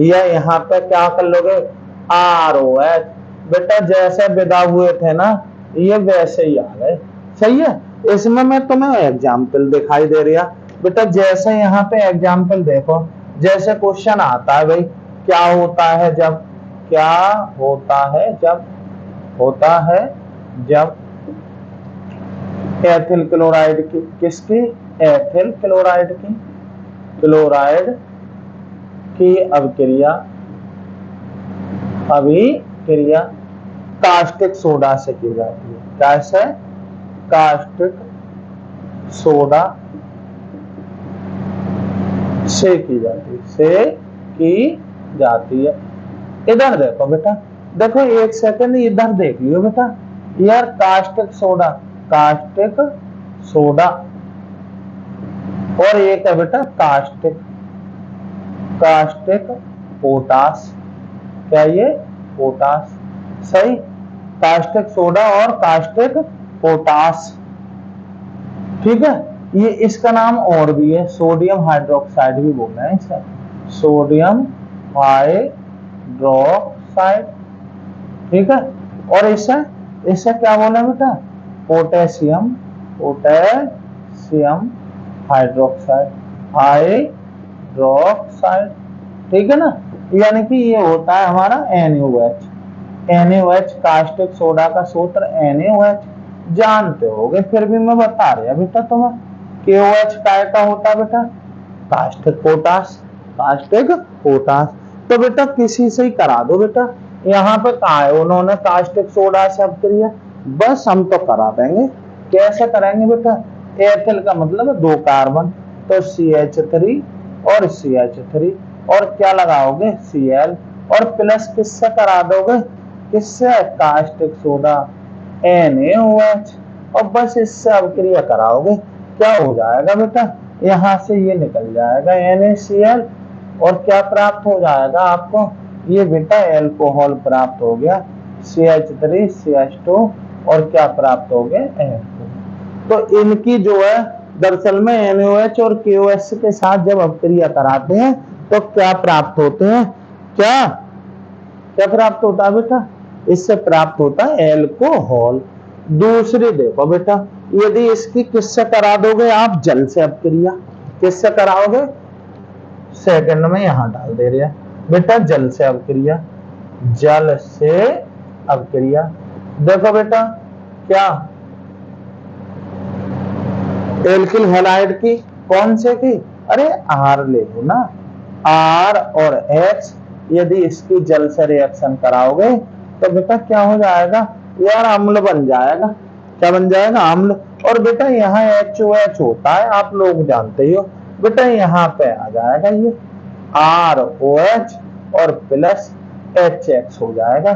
या यहाँ पे क्या कर लोगे? ROH। बेटा जैसे विदा हुए थे ना ये वैसे ही आ गए, सही है। इसमें मैं तुम्हें एग्जाम्पल दिखाई दे रहा बेटा, जैसे यहाँ पे एग्जाम्पल देखो, जैसे क्वेश्चन आता है भाई क्या होता है जब, क्या होता है जब, होता है जब एथिल क्लोराइड की, किसकी? एथिल क्लोराइड की, क्लोराइड की अभिक्रिया कास्टिक सोडा से की जाती है। कैसे? कास्टिक सोडा से की जाती है, इधर देखो बेटा, देखो 1 सेकंड इधर देख लियो बेटा यार, कास्टिक सोडा और एक है बेटा कास्टिक पोटास। क्या ये? पोटास, सही। कास्टिक सोडा और कास्टिक पोटास, ठीक है। ये इसका नाम और भी है, सोडियम हाइड्रोक्साइड भी बोल रहे हैं इसे, सोडियम हाइड्रोक्साइड, ठीक है। और इसे क्या बोला बेटा? पोटेशियम हाइड्रोक्साइड, ठीक है ना। यानी कि ये होता है हमारा NaOH, कास्टिक सोडा का सूत्र NaOH जानते होगे, फिर भी मैं बता रहा बेटा तुम्हें। KOH का होता है बेटा? Caustic potash. तो बेटा किसी से ही करा दो बेटा, यहाँ पे कहा है उन्होंने कास्टिक सोडा से अभिक्रिया, बस हम तो करा देंगे। कैसे करेंगे बेटा? एथिल का मतलब है 2 कार्बन, तो CH3 और CH3 और क्या लगाओगे? Cl और प्लस किससे करा दोगे? किससे? कास्टिक सोडा NaOH, और बस इससे अभिक्रिया कराओगे, क्या हो जाएगा बेटा? यहाँ से ये निकल जाएगा NaCl और क्या प्राप्त हो जाएगा आपको, ये बेटा एल्कोहल प्राप्त हो गया, CH3 CH2 और क्या प्राप्त हो गए H2। तो इनकी जो है दरअसल में NaOH और KOH के साथ जब अपक्रिया कराते हैं तो क्या प्राप्त होते हैं, क्या क्या प्राप्त होता है बेटा, इससे प्राप्त होता है एल्कोहल। दूसरी देखो बेटा, यदि इसकी किससे करा दोगे आप, जल से अपक्रिया, किससे कराओगे, सेकंड में यहां डाल दे रहे हैं बेटा, जल से अपक्रिया, जल से अपक्रिया। देखो बेटा क्या, एल्किल हैलाइड की, कौन से की, अरे R ले लो ना, R और H, यदि इसकी जल से रिएक्शन कराओगे तो बेटा क्या हो जाएगा यार, अम्ल बन जाएगा। क्या बन जाएगा, अम्ल। और बेटा यहाँ HOH होता है, आप लोग जानते ही हो बेटा, यहाँ पे आ जाएगा ये ROH और प्लस HX हो जाएगा,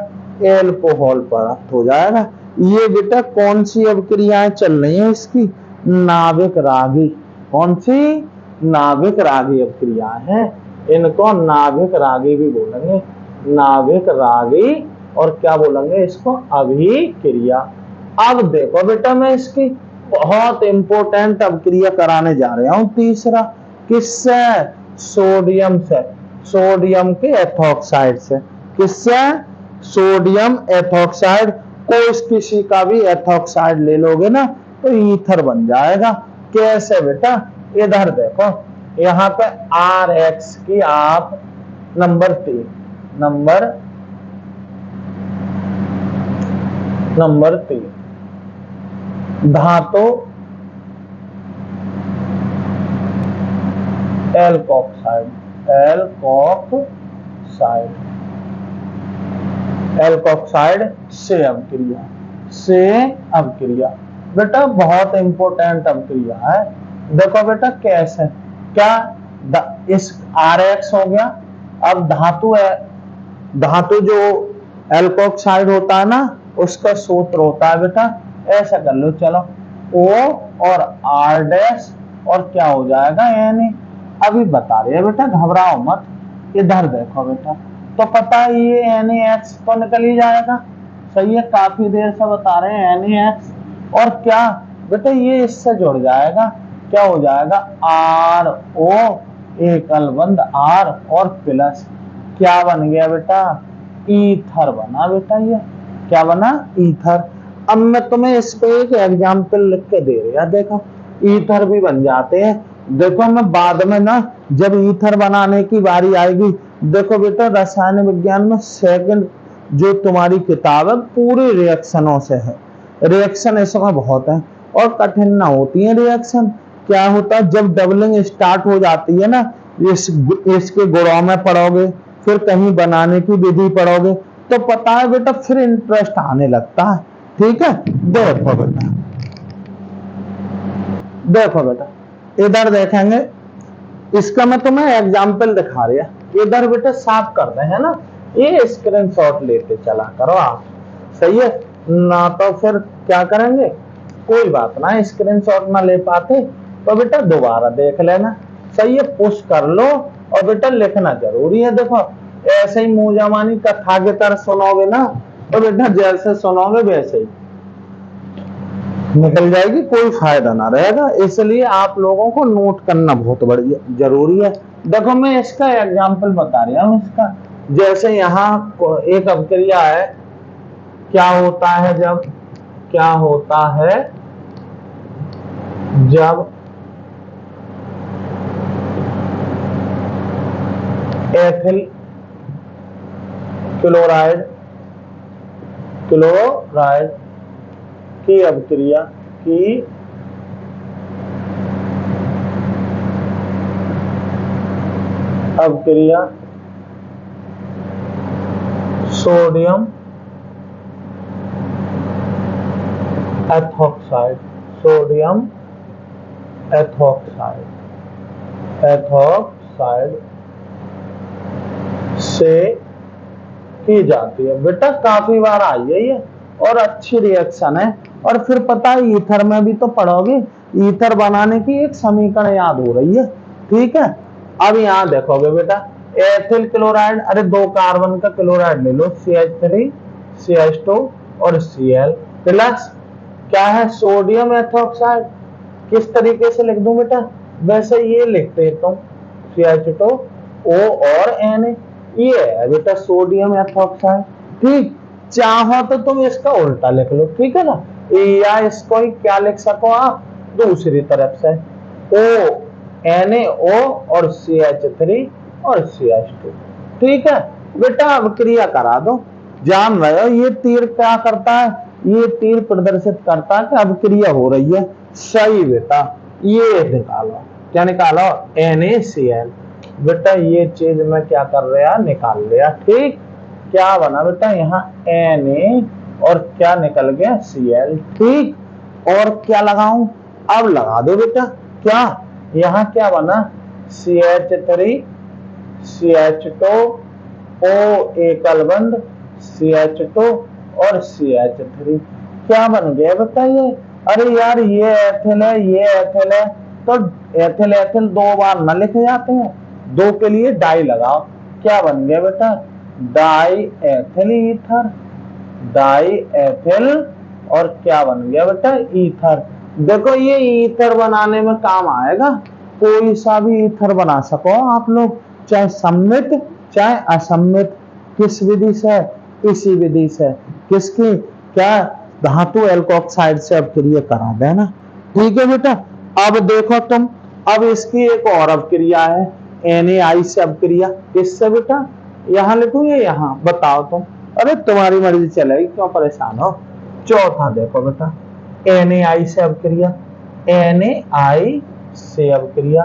एल्कोहल प्राप्त हो जाएगा। ये बेटा कौन सी अभिक्रियाएं चल रही है इसकी, नाभिक रागी, कौन सी, नाभिक रागी अभिक्रिया है, इनको नाभिक रागी भी बोलेंगे, नाभिक रागी, और क्या बोलेंगे इसको, अभिक्रिया। अब देखो बेटा मैं इसकी बहुत इंपॉर्टेंट अभिक्रिया कराने जा रहा हूं, तीसरा, किससे, सोडियम से, सोडियम के एथॉक्साइड से, किससे, सोडियम एथॉक्साइड, कोई किसी का भी एथॉक्साइड ले लोगे ना तो ईथर बन जाएगा। कैसे बेटा, इधर देखो, यहाँ पे RX की आप नंबर 3, नंबर 3 धातु एल्कोक्साइड, एल्कोक्साइड से अभिक्रिया, बेटा बहुत इंपॉर्टेंट अभिक्रिया है। देखो बेटा कैसे, क्या, इस RX हो गया, अब धातु है, धातु जो एल्कोक्साइड होता है ना उसका सूत्र होता है बेटा, ऐसा कर लो, चलो O और R डैश और क्या हो जाएगा Na, अभी बता रहे हैं बेटा, घबराओ मत, इधर देखो बेटा, तो पता है ये NaX तो निकल ही जाएगा, सही है, काफी देर से बता रहे हैं NaX, और क्या बेटा ये इससे जुड़ जाएगा, क्या हो जाएगा RO, एकल बंध R और प्लस, क्या बन गया बेटा, ईथर बना बेटा, ये क्या बना, ईथर। अब मैं तुम्हें इस पे एक एग्जाम्पल लिख के दे रहा, देखो ईथर भी बन जाते हैं। देखो मैं बाद में ना जब ईथर बनाने की बारी आएगी, देखो बेटा रसायन विज्ञान में सेकंड जो तुम्हारी किताब है पूरी रिएक्शनों से है, रिएक्शन इसमें बहुत है और कठिन ना होती है रिएक्शन। क्या होता है जब डबलिंग स्टार्ट हो जाती है ना, इसके गुणों में पढ़ोगे, फिर कहीं बनाने की विधि पढ़ोगे तो पता है बेटा फिर इंटरेस्ट आने लगता है। ठीक है, देखो बेटा, देखो बेटा इधर देखेंगे, इसका मैं तुम्हें एग्जाम्पल दिखा रहा, इधर बेटा साफ कर रहे हैं ना, ये स्क्रीनशॉट लेते चला करो आप, सही है ना, तो फिर क्या करेंगे, कोई बात ना, स्क्रीनशॉट ना ले पाते तो बेटा दोबारा देख लेना, सही है, पुश कर लो, और बेटा लिखना जरूरी है। देखो ऐसे ही मुंह जमानी कथा की तरह सुनोगे ना तो बेटा जैसे सुनोगे वैसे ही निकल जाएगी, कोई फायदा ना रहेगा, इसलिए आप लोगों को नोट करना बहुत बड़ी जरूरी है। देखो मैं इसका एग्जाम्पल बता रहा हूं, इसका जैसे यहाँ एक अभिक्रिया है, क्या होता है जब, क्या होता है जब एथिल क्लोराइड की अभिक्रिया सोडियम एथॉक्साइड, से की जाती है। बेटा काफी बार आई है ये और अच्छी रिएक्शन है। और फिर पता है ईथर में भी तो पढ़ोगे, ईथर बनाने की एक समीकरण याद हो रही है, ठीक है। अब यहाँ देखोगे बेटा एथिल क्लोराइड, अरे 2 कार्बन का क्लोराइड ले लो, CH3 CH2 और Cl प्लस क्या है सोडियम एथोक्साइड। किस तरीके से लिख दूं बेटा, वैसे ये लिखते तुम CH2O और Na, ये है बेटा सोडियम एथोक्साइड। ठीक, चाहो तो तुम इसका उल्टा लिख लो, ठीक है ना, या इसको ही क्या लिख सको आप दूसरी तरफ से O NaO और CH3 और CH2। ठीक है बेटा, अब क्रिया करा दो। जान रहे हो ये तीर क्या करता है, ये तीर प्रदर्शित करता है कि अब क्रिया हो रही है। सही बेटा, ये निकालो, क्या निकालो NaCl। बेटा ये चीज में क्या कर रहा निकाल लिया। ठीक, क्या बना बेटा यहाँ Na और क्या निकल गया Cl। ठीक, और क्या लगाऊं, अब लगा दो बेटा, क्या यहाँ क्या बना CH3 CH2 O एकल बंद CH2 और CH3, क्या बन गया बेटा ये, अरे यार ये एथिल है ये एथिल है, तो एथिल एथिल 2 बार न लिखे जाते हैं, 2 के लिए डाई लगाओ, क्या बन गया बेटा die ethyl ether, die ethyl और क्या बन गया बेटा ईथर। देखो ये ईथर बनाने में काम आएगा, कोई सा भी ईथर बना सको आप लोग, चाहे सम्मित चाहे असम्मित, किस विधि से, इसी विधि से, किसकी, क्या धातु एल्कोक्साइड से अब क्रिया करा देना। ठीक है बेटा, अब देखो तुम, अब इसकी एक और अपक्रिया है NaI से अपक्रिया, किससे बेटा, यहाँ लिखूं या यहाँ बताओ तुम, अरे तुम्हारी मर्जी चलेगी, क्यों परेशान हो। चौथा देखो बेटा NaI से अपक्रिया, NaI से अपक्रिया,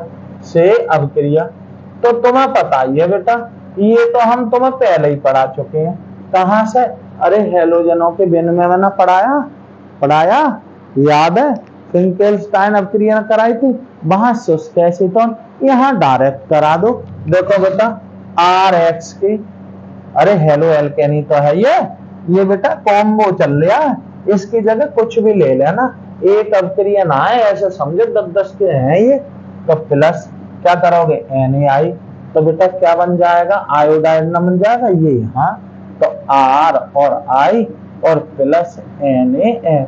तो तुम्हें पता ही है बेटा, ये तो हम तुम्हें पहले ही पढ़ा चुके हैं। कहां से, अरे हेलोजनों के विनिमय में ना पढ़ाया याद है, फिंकेल्स्टाइन अपक्रिया कराई थी, वहां शुष्क एसीटोन, यहाँ डायरेक्ट करा दो। देखो बेटा RX की, अरे हेलो एल्केनी तो है ये बेटा कॉम्बो चल रहा है, इसकी जगह कुछ भी ले लेना, एक अपक्रिया ना है ऐसे समझो 10-10 के हैं ये, तो प्लस क्या करोगे NaI, तो बेटा क्या बन जाएगा आयोडाइड ना बन जाएगा ये यहाँ, तो R और I और प्लस NaX,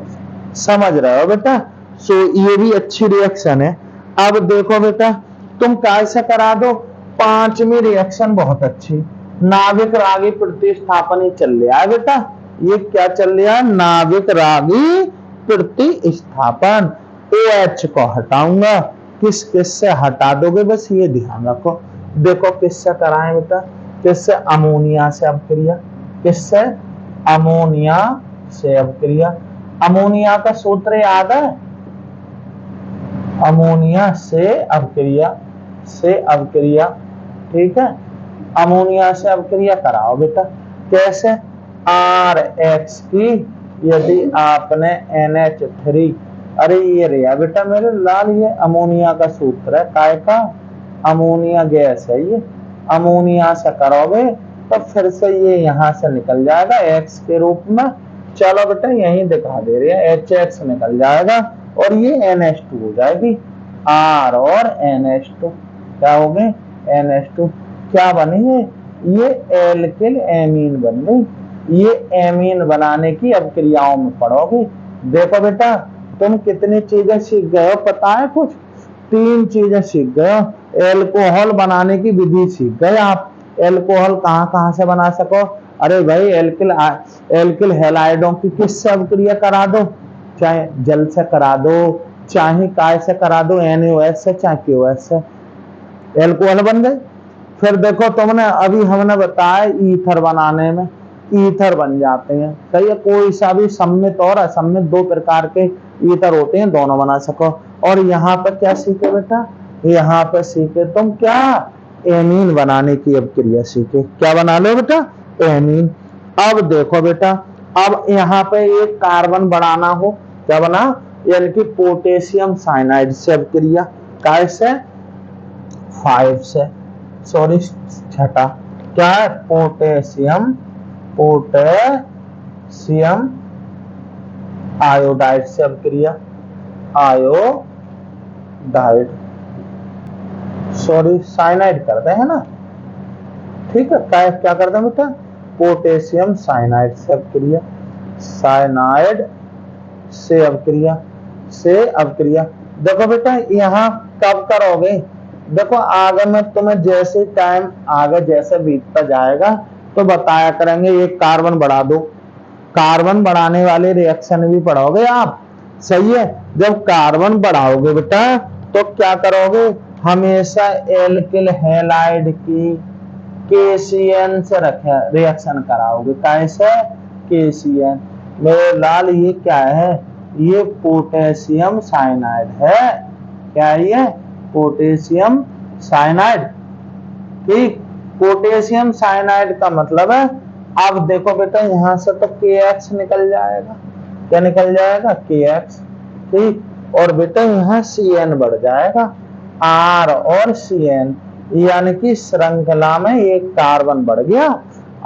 समझ रहे हो बेटा। सो ये भी अच्छी रिएक्शन है। अब देखो बेटा तुम कैसे करा दो, 5वीं रिएक्शन बहुत अच्छी, नाविक रागी प्रतिस्थापन चल रहा है बेटा, ये क्या चल रहा है नाविक रागी प्रतिस्थापन। OH को हटाऊंगा, किस से हटा दोगे बस ये ध्यान रखो। देखो किससे कराएं बेटा, किससे, अमोनिया से अपक्रिया, किससे, अमोनिया से अपक्रिया। अमोनिया का सूत्र याद है, अमोनिया से अपक्रिया, ठीक है, अमोनिया से अपक्रिया कराओ बेटा, कैसे, RX की यदि आपने NH3, अरे ये रहा बेटा मेरे लाल, ये अमोनिया का सूत्र है, काय का, अमोनिया गैस है ये, अमोनिया से करोगे तो फिर से ये यहाँ से निकल जाएगा X के रूप में, चलो बेटा यही दिखा दे रही है, HX निकल जाएगा और ये NH2 हो जाएगी, R और NH2 क्या हो गए NH2, क्या बनी है ये एल्किल एमीन बन गई। ये एमीन बनाने की अब क्रियाओं में पढ़ोगे। देखो बेटा तुम कितनी चीजें सीख गए हो पता है, कुछ 3 चीजें सीख गए हो। एल्कोहल बनाने की विधि सीख गए आप, एल्कोहल कहाँ से बना सको, अरे भाई एल्किल हैलाइडों की किससे अभिक्रिया करा दो, चाहे जल से करा दो चाहे काय से करा दो, NaOH से चाहे KOH से, एल्कोहल बन गए। फिर देखो तुमने अभी हमने बताया ईथर बनाने में ईथर बन जाते हैं, सही है, कोई सा भी सम्मित और असम्मित 2 प्रकार के ईथर होते हैं, दोनों बना सको। और यहाँ पर क्या सीखे बेटा, यहाँ पर सीखे तुम क्या एमीन बनाने की अब क्रिया सीखे, क्या बना लो बेटा एमीन। अब देखो बेटा अब यहाँ पे एक कार्बन बढ़ाना हो, क्या बना, यानी कि पोटेशियम साइनाइड से अब क्रिया, कैसे 5 से, सॉरी छठा, क्या है पोटेशियम आयोडाइड से अब क्रिया, आयोडाइड सॉरी साइनाइड करते हैं ना, ठीक है। क्या करते हैं बेटा, पोटेशियम साइनाइड से अवक्रिया, साइनाइड से अवक्रिया, से अवक्रिया। देखो बेटा यहाँ कब करोगे, देखो आगे में तुम्हें जैसे टाइम आगे जैसे बीतता जाएगा तो बताया करेंगे। एक कार्बन बढ़ा दो, कार्बन बढ़ाने वाले रिएक्शन भी पढ़ोगे आप, सही है। जब कार्बन बढ़ाओगे बेटा तो क्या करोगे, हमेशा एल्किल हैलाइड की KCN से रिएक्शन कराओगे। कैसे, KCN। मेरे लाल ये क्या है, ये पोटेशियम साइनाइड है। क्या ये, पोटेशियम साइनाइड, ठीक। पोटेशियम साइनाइड का मतलब है, अब देखो बेटा यहां से तो KX निकल जाएगा, क्या निकल जाएगा, KX, ठीक। और बेटा यहाँ CN बढ़ जाएगा, R और CN, यानी कि श्रृंखला में एक कार्बन बढ़ गया।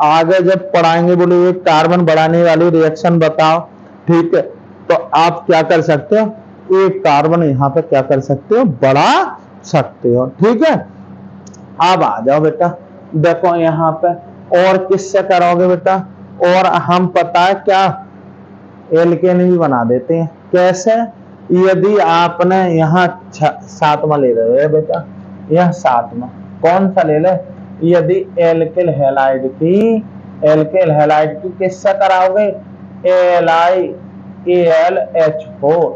आगे जब पढ़ाएंगे बोले एक कार्बन बढ़ाने वाली रिएक्शन बताओ, ठीक है, तो आप क्या कर सकते हो, एक कार्बन यहाँ पे क्या कर सकते हो, बढ़ा सकते हो, ठीक है। अब आ जाओ बेटा, देखो यहाँ पे और किससे करोगे बेटा, और हम पता है क्या, एल्केन भी बना देते हैं। कैसे, यदि आपने यहाँ 7वां ले रहे हो बेटा, यह 7वां कौन सा ले ले, यदि एल्किल हैलाइड की किससे कराओगे, AlIAlH4,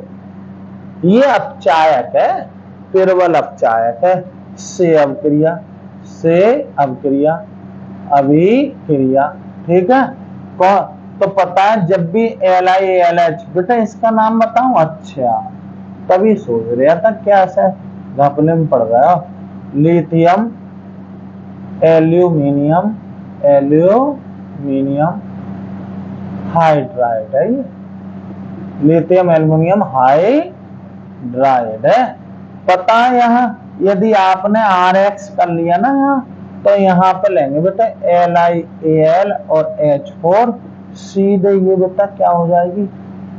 ये अपचायक है, प्रबल अपचायक है, से अभिक्रिया, अभिक्रिया, ठीक है। तो पता है जब भी LiAlH, बेटा इसका नाम बताऊं, अच्छा तभी सोच रहा था क्या ऐसा घपले में पड़ गया, लिथियम एल्यूमिनियम हाइड्राइड है, ये लिथियम एल्यूमिनियम हाइड्राइड है। पता है यहाँ यदि आपने RX कर लिया ना यहाँ, तो यहाँ पे लेंगे बेटा LiAl और H4, सीधे ये बेटा क्या हो जाएगी,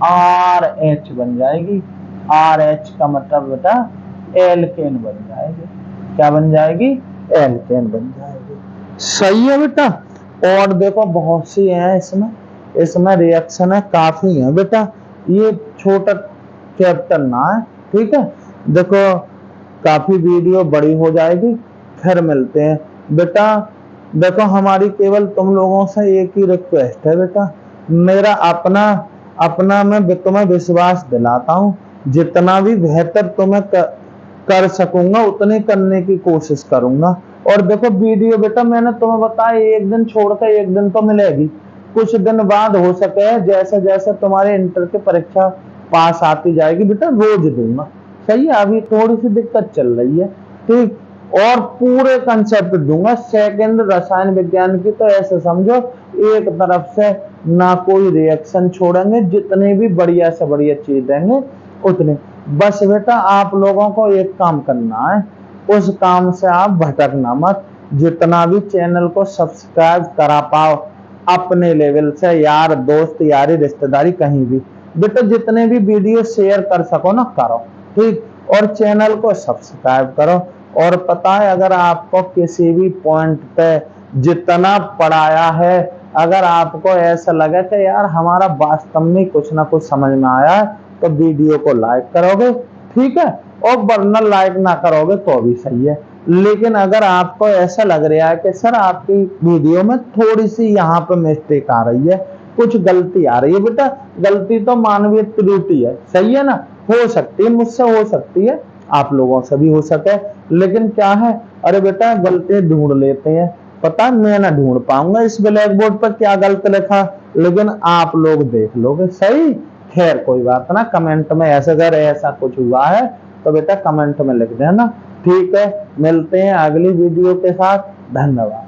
RH बन जाएगी। RH का मतलब बेटा एल्केन बन जाएगी, क्या बन जाएगी, एल्केन बन जाएगी, सही है बेटा। और देखो बहुत सी है इसमें रिएक्शन है, काफी है बेटा, ये छोटा चैप्टर ना है, ठीक है। देखो काफी वीडियो बड़ी हो जाएगी, फिर मिलते हैं बेटा। देखो हमारी केवल तुम लोगों से एक ही रिक्वेस्ट है बेटा, मेरा अपना मैं तुम्हें विश्वास दिलाता हूँ, जितना भी बेहतर तुम्हें कर सकूंगा उतने करने की कोशिश करूंगा। और देखो वीडियो बेटा मैंने तुम्हें बताया एक दिन छोड़कर एक दिन तो मिलेगी, कुछ दिन बाद हो सके जैसे जैसे तुम्हारे इंटर की परीक्षा पास आती जाएगी बेटा रोज दूंगा, सही है। अभी थोड़ी सी दिक्कत चल रही है, ठीक। और पूरे कंसेप्ट दूंगा सेकंड रसायन विज्ञान की, तो ऐसे समझो एक तरफ से ना कोई रिएक्शन छोड़ेंगे, जितने भी बढ़िया से बढ़िया चीज देंगे उतने। बस बेटा आप लोगों को एक काम करना है, उस काम से आप भटकना मत, जितना भी चैनल को सब्सक्राइब करा पाओ अपने लेवल से, यार दोस्त यारी रिश्तेदारी कहीं भी बेटा, जितने भी वीडियो शेयर कर सको ना करो, ठीक। और चैनल को सब्सक्राइब करो। और पता है अगर आपको किसी भी पॉइंट पे जितना पढ़ाया है, अगर आपको ऐसा लगे कि यार हमारा वास्तव में कुछ ना कुछ समझ में आया है, तो वीडियो को लाइक करोगे, ठीक है। और वरना लाइक ना करोगे तो भी सही है। लेकिन अगर आपको ऐसा लग रहा है कि सर आपकी वीडियो में थोड़ी सी यहाँ पे मिस्टेक आ रही है, कुछ गलती आ रही है, बेटा गलती तो मानवीय त्रुटि है, सही है ना, हो सकती है, मुझसे हो सकती है, आप लोगों से भी हो सके, लेकिन क्या है, अरे बेटा गलती ढूंढ लेते हैं, पता मैं ना ढूंढ पाऊंगा इस ब्लैक बोर्ड पर क्या गलत लिखा, लेकिन आप लोग देख लोगे, सही। खैर कोई बात ना, कमेंट में ऐसे अगर ऐसा कुछ हुआ है तो बेटा कमेंट में लिख देना, ठीक है। मिलते हैं अगली वीडियो के साथ, धन्यवाद।